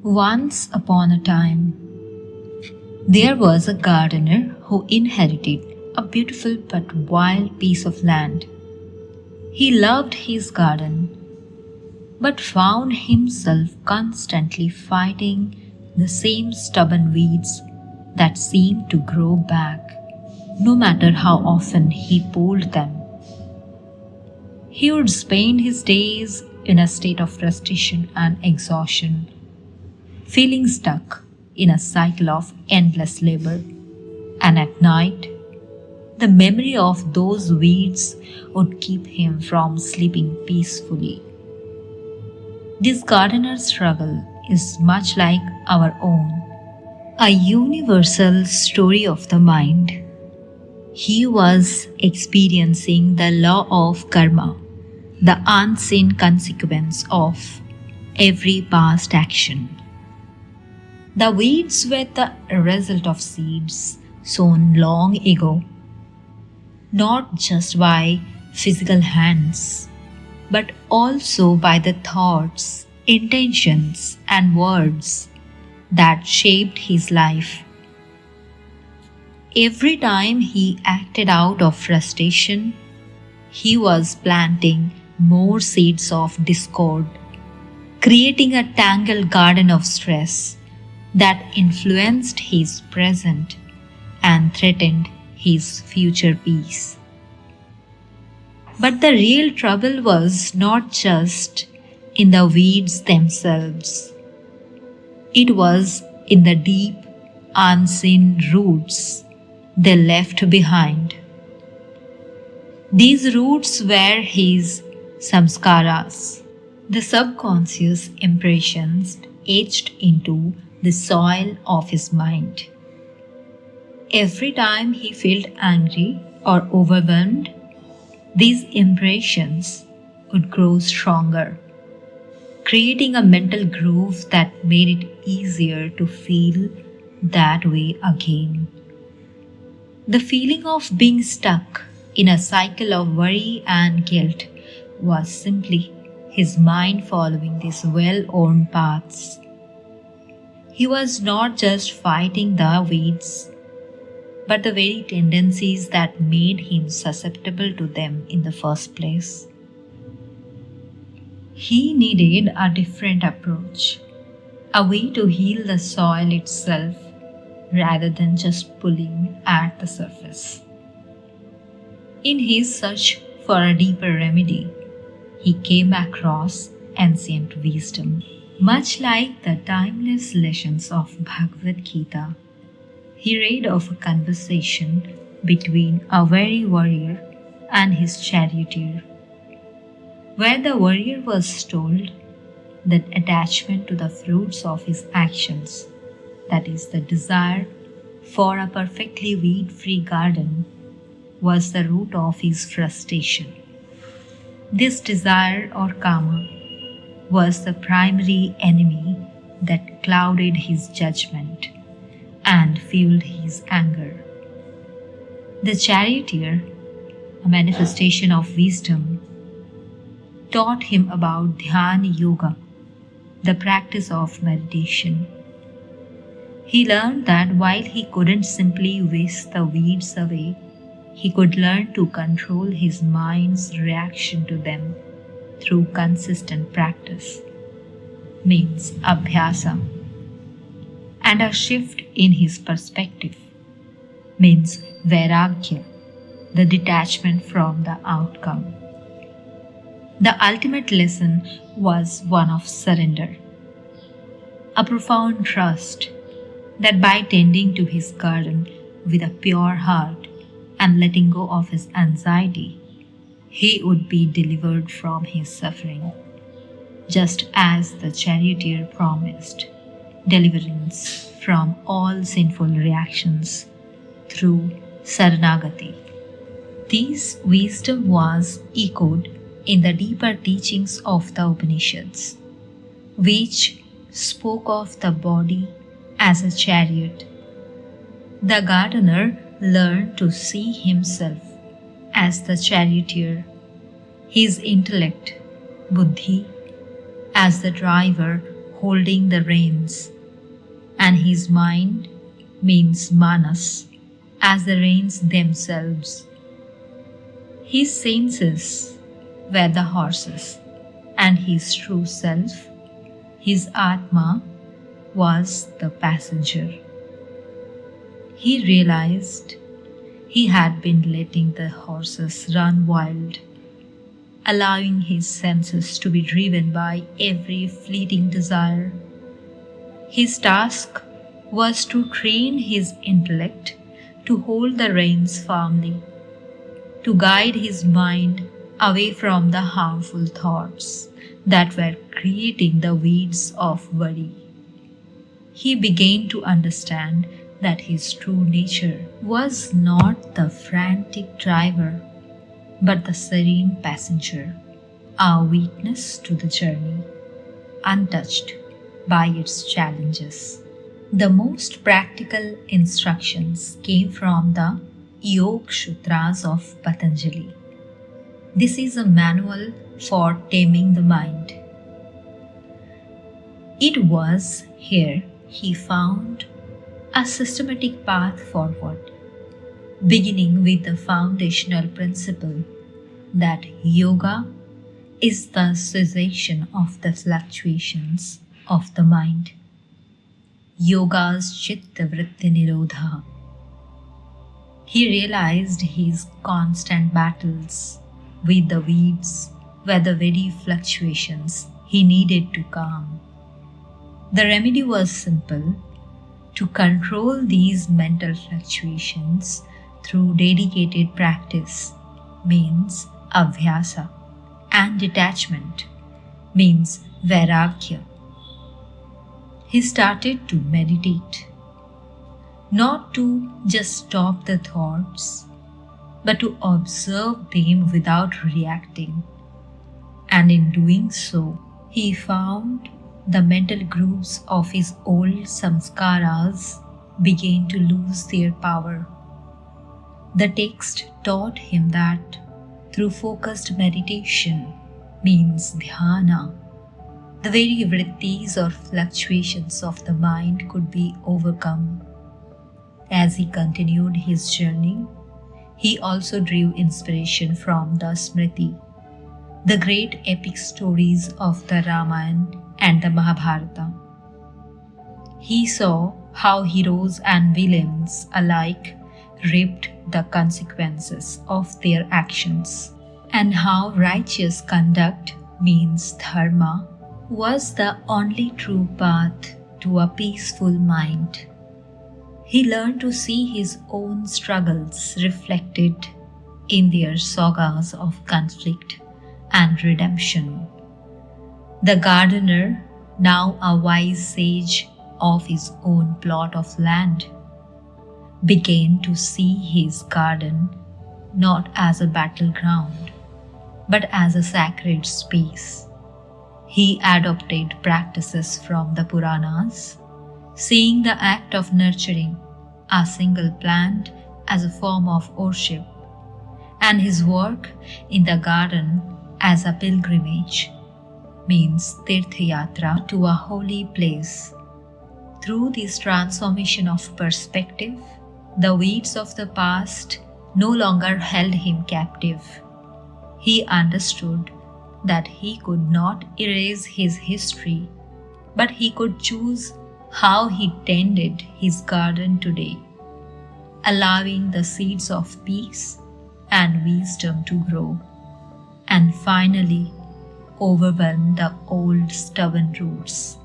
Once upon a time, there was a gardener who inherited a beautiful but wild piece of land. He loved his garden, but found himself constantly fighting the same stubborn weeds that seemed to grow back, no matter how often he pulled them. He would spend his days in a state of frustration and exhaustion, feeling stuck in a cycle of endless labor. And at night, the memory of those weeds would keep him from sleeping peacefully. This gardener's struggle is much like our own, a universal story of the mind. He was experiencing the law of karma, the unseen consequence of every past action. The weeds were the result of seeds sown long ago, not just by physical hands, but also by the thoughts, intentions, and words that shaped his life. Every time he acted out of frustration, he was planting more seeds of discord, creating a tangled garden of stress that influenced his present and threatened his future peace. But the real trouble was not just in the weeds themselves. It was in the deep, unseen roots they left behind. These roots were his Samskaras, the subconscious impressions etched into the soil of his mind. Every time he felt angry or overwhelmed, these impressions would grow stronger, creating a mental groove that made it easier to feel that way again. The feeling of being stuck in a cycle of worry and guilt was simply his mind following these well-worn paths. He was not just fighting the weeds, but the very tendencies that made him susceptible to them in the first place. He needed a different approach, a way to heal the soil itself rather than just pulling at the surface. In his search for a deeper remedy, he came across ancient wisdom. Much like the timeless lessons of Bhagavad Gita, he read of a conversation between a weary warrior and his charioteer, where the warrior was told that attachment to the fruits of his actions, that is, the desire for a perfectly weed-free garden, was the root of his frustration. This desire or karma was the primary enemy that clouded his judgment and fueled his anger. The charioteer, a manifestation of wisdom, taught him about Dhyana yoga, the practice of meditation. He learned that while he couldn't simply whisk the weeds away, he could learn to control his mind's reaction to them through consistent practice, means Abhyasa, and a shift in his perspective, means Vairagya, the detachment from the outcome. The ultimate lesson was one of surrender, a profound trust that by tending to his garden with a pure heart and letting go of his anxiety, he would be delivered from his suffering, just as the charioteer promised deliverance from all sinful reactions through Saranagati. This wisdom was echoed in the deeper teachings of the Upanishads, which spoke of the body as a chariot. The gardener learned to see himself as the charioteer, his intellect, buddhi, as the driver holding the reins, and his mind means manas as the reins themselves. His senses were the horses, and his true self, his Atma, was the passenger. He realized he had been letting the horses run wild, allowing his senses to be driven by every fleeting desire. His task was to train his intellect to hold the reins firmly, to guide his mind away from the harmful thoughts that were creating the weeds of worry. He began to understand that his true nature was not the frantic driver, but the serene passenger, a witness to the journey, untouched by its challenges. The most practical instructions came from the Yoga Sutras of Patanjali. This is a manual for taming the mind. It was here he found a systematic path forward, beginning with the foundational principle that yoga is the cessation of the fluctuations of the mind. Yoga's chitta vritti nirodha. He realized his constant battles with the weeds were the very fluctuations he needed to calm. The remedy was simple: to control these mental fluctuations through dedicated practice means Abhyasa, and detachment means Vairagya. He started to meditate, not to just stop the thoughts, but to observe them without reacting. And in doing so, he found the mental grooves of his old samskaras began to lose their power. The text taught him that through focused meditation means Dhyana, the very vrittis or fluctuations of the mind could be overcome. As he continued his journey, he also drew inspiration from the Smriti, the great epic stories of the Ramayana and the Mahabharata. He saw how heroes and villains alike reaped the consequences of their actions, and how righteous conduct means dharma was the only true path to a peaceful mind. He learned to see his own struggles reflected in their sagas of conflict and redemption. The gardener, now a wise sage of his own plot of land, began to see his garden not as a battleground, but as a sacred space. He adopted practices from the Puranas, seeing the act of nurturing a single plant as a form of worship, and his work in the garden as a pilgrimage means tirthayatra to a holy place. Through this transformation of perspective, the weeds of the past no longer held him captive. He understood that he could not erase his history, but he could choose how he tended his garden today, allowing the seeds of peace and wisdom to grow, and finally overwhelm the old stubborn roots.